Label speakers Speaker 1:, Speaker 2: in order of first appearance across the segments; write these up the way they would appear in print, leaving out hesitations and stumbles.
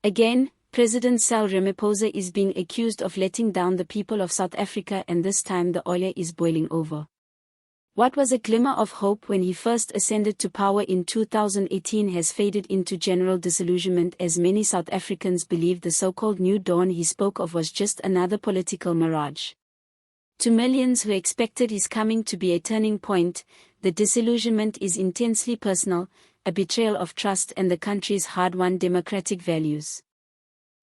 Speaker 1: Again, President Cyril Ramaphosa is being accused of letting down the people of South Africa, and this time the oil is boiling over. What was a glimmer of hope when he first ascended to power in 2018 has faded into general disillusionment, as many South Africans believe the so-called new dawn he spoke of was just another political mirage. To millions who expected his coming to be a turning point, the disillusionment is intensely personal, a betrayal of trust and the country's hard-won democratic values.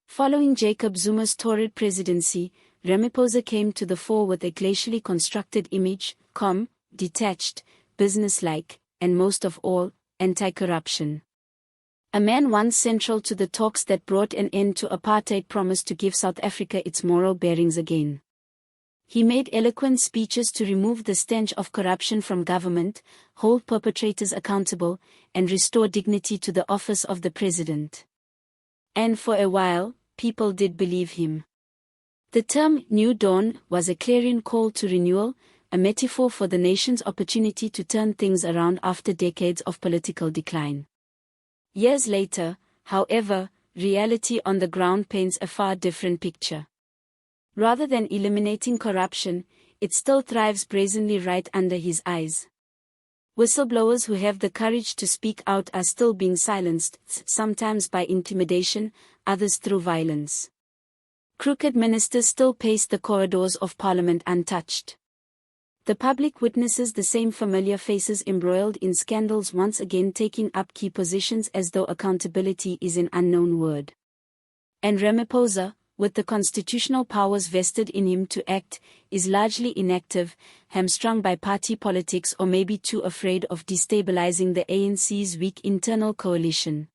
Speaker 1: Following Jacob Zuma's torrid presidency, Ramaphosa came to the fore with a glacially constructed image: calm, detached, businesslike, and most of all, anti-corruption. A man once central to the talks that brought an end to apartheid promised to give South Africa its moral bearings again. He made eloquent speeches to remove the stench of corruption from government, hold perpetrators accountable, and restore dignity to the office of the president. And for a while, people did believe him. The term New Dawn was a clarion call to renewal, a metaphor for the nation's opportunity to turn things around after decades of political decline. Years later, however, reality on the ground paints a far different picture. Rather than eliminating corruption, it still thrives brazenly right under his eyes. Whistleblowers who have the courage to speak out are still being silenced, sometimes by intimidation, others through violence. Crooked ministers still pace the corridors of Parliament untouched. The public witnesses the same familiar faces embroiled in scandals once again taking up key positions as though accountability is an unknown word. And Ramaphosa, with the constitutional powers vested in him to act, is largely inactive, hamstrung by party politics or maybe too afraid of destabilizing the ANC's weak internal coalition.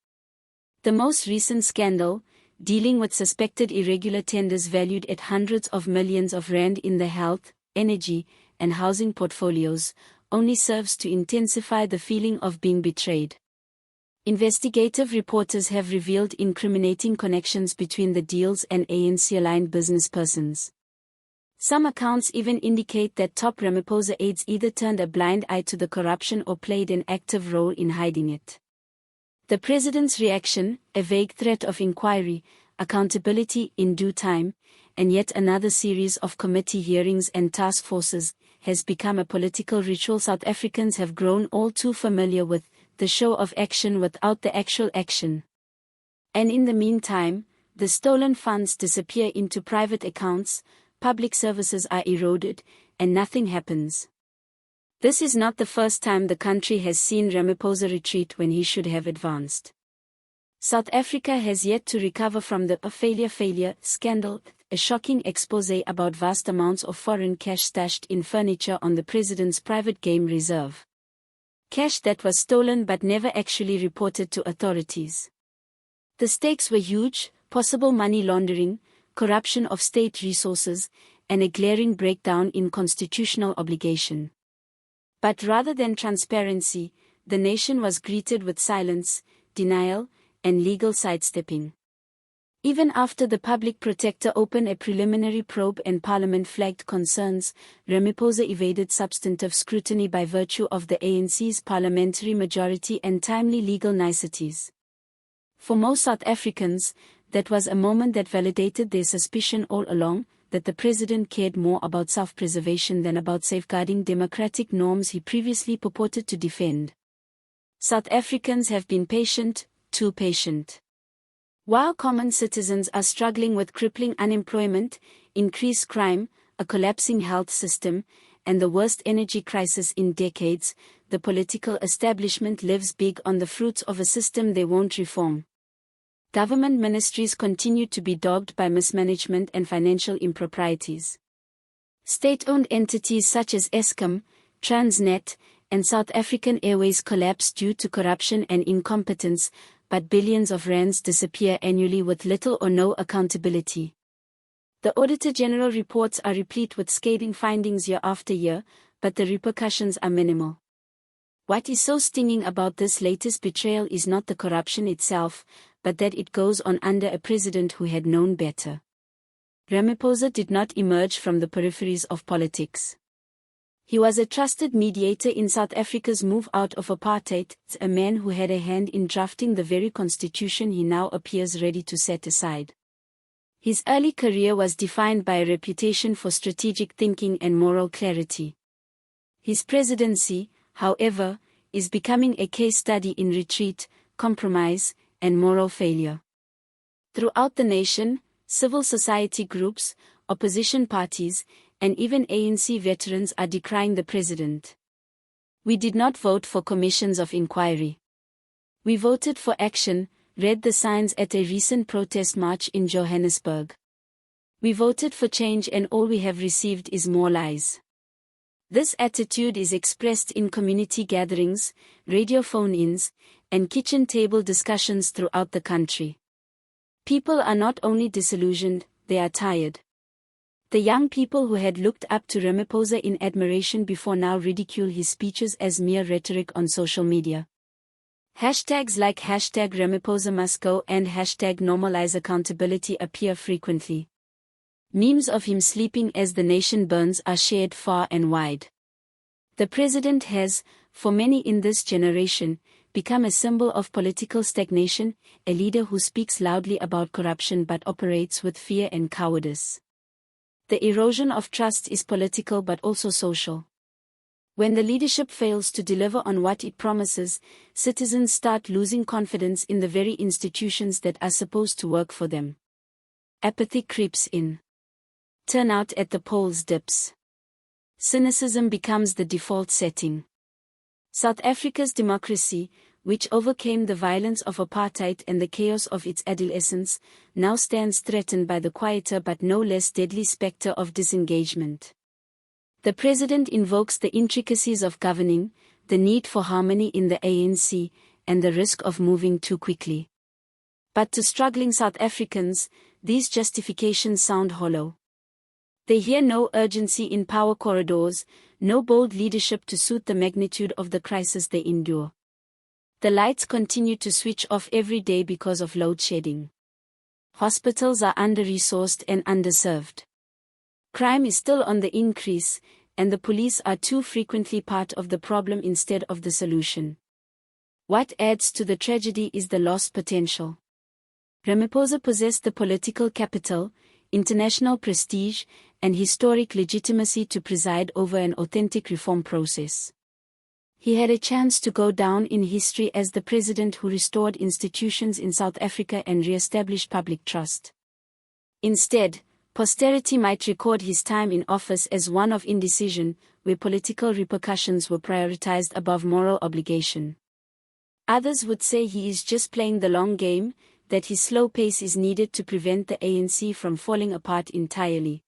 Speaker 1: The most recent scandal, dealing with suspected irregular tenders valued at hundreds of millions of rand in the health, energy, and housing portfolios, only serves to intensify the feeling of being betrayed. Investigative reporters have revealed incriminating connections between the deals and ANC-aligned businesspersons. Some accounts even indicate that top Ramaphosa aides either turned a blind eye to the corruption or played an active role in hiding it. The president's reaction, a vague threat of inquiry, accountability in due time, and yet another series of committee hearings and task forces, has become a political ritual South Africans have grown all too familiar with, the show of action without the actual action. And in the meantime, the stolen funds disappear into private accounts, public services are eroded, and nothing happens. This is not the first time the country has seen Ramaphosa retreat when he should have advanced. South Africa has yet to recover from the failure scandal, a shocking exposé about vast amounts of foreign cash stashed in furniture on the president's private game reserve. Cash that was stolen but never actually reported to authorities. The stakes were huge: possible money laundering, corruption of state resources, and a glaring breakdown in constitutional obligation. But rather than transparency, the nation was greeted with silence, denial, and legal sidestepping. Even after the public protector opened a preliminary probe and Parliament flagged concerns, Ramaphosa evaded substantive scrutiny by virtue of the ANC's parliamentary majority and timely legal niceties. For most South Africans, that was a moment that validated their suspicion all along, that the president cared more about self-preservation than about safeguarding democratic norms he previously purported to defend. South Africans have been patient, too patient. While common citizens are struggling with crippling unemployment, increased crime, a collapsing health system, and the worst energy crisis in decades, the political establishment lives big on the fruits of a system they won't reform. Government ministries continue to be dogged by mismanagement and financial improprieties. State-owned entities such as Eskom, Transnet, and South African Airways collapse due to corruption and incompetence, but billions of rands disappear annually with little or no accountability. The Auditor General reports are replete with scathing findings year after year, but the repercussions are minimal. What is so stinging about this latest betrayal is not the corruption itself, but that it goes on under a president who had known better. Ramaphosa did not emerge from the peripheries of politics. He was a trusted mediator in South Africa's move out of apartheid, a man who had a hand in drafting the very constitution he now appears ready to set aside. His early career was defined by a reputation for strategic thinking and moral clarity. His presidency, however, is becoming a case study in retreat, compromise, and moral failure. Throughout the nation, civil society groups, opposition parties, and even ANC veterans are decrying the president. We did not vote for commissions of inquiry. We voted for action, read the signs at a recent protest march in Johannesburg. We voted for change and all we have received is more lies. This attitude is expressed in community gatherings, radio phone-ins, and kitchen table discussions throughout the country. People are not only disillusioned, they are tired. The young people who had looked up to Ramaphosa in admiration before now ridicule his speeches as mere rhetoric on social media. Hashtags like #Ramaphosa must go and #normalize accountability appear frequently. Memes of him sleeping as the nation burns are shared far and wide. The president has, for many in this generation, become a symbol of political stagnation, a leader who speaks loudly about corruption but operates with fear and cowardice. The erosion of trust is political but also social. When the leadership fails to deliver on what it promises, citizens start losing confidence in the very institutions that are supposed to work for them. Apathy creeps in. Turnout at the polls dips. Cynicism becomes the default setting. South Africa's democracy, which overcame the violence of apartheid and the chaos of its adolescence, now stands threatened by the quieter but no less deadly spectre of disengagement. The president invokes the intricacies of governing, the need for harmony in the ANC, and the risk of moving too quickly. But to struggling South Africans, these justifications sound hollow. They hear no urgency in power corridors, no bold leadership to suit the magnitude of the crisis they endure. The lights continue to switch off every day because of load shedding. Hospitals are under-resourced and underserved. Crime is still on the increase, and the police are too frequently part of the problem instead of the solution. What adds to the tragedy is the lost potential. Ramaphosa possessed the political capital, international prestige, and historic legitimacy to preside over an authentic reform process. He had a chance to go down in history as the president who restored institutions in South Africa and re-established public trust. Instead, posterity might record his time in office as one of indecision, where political repercussions were prioritized above moral obligation. Others would say he is just playing the long game, that his slow pace is needed to prevent the ANC from falling apart entirely.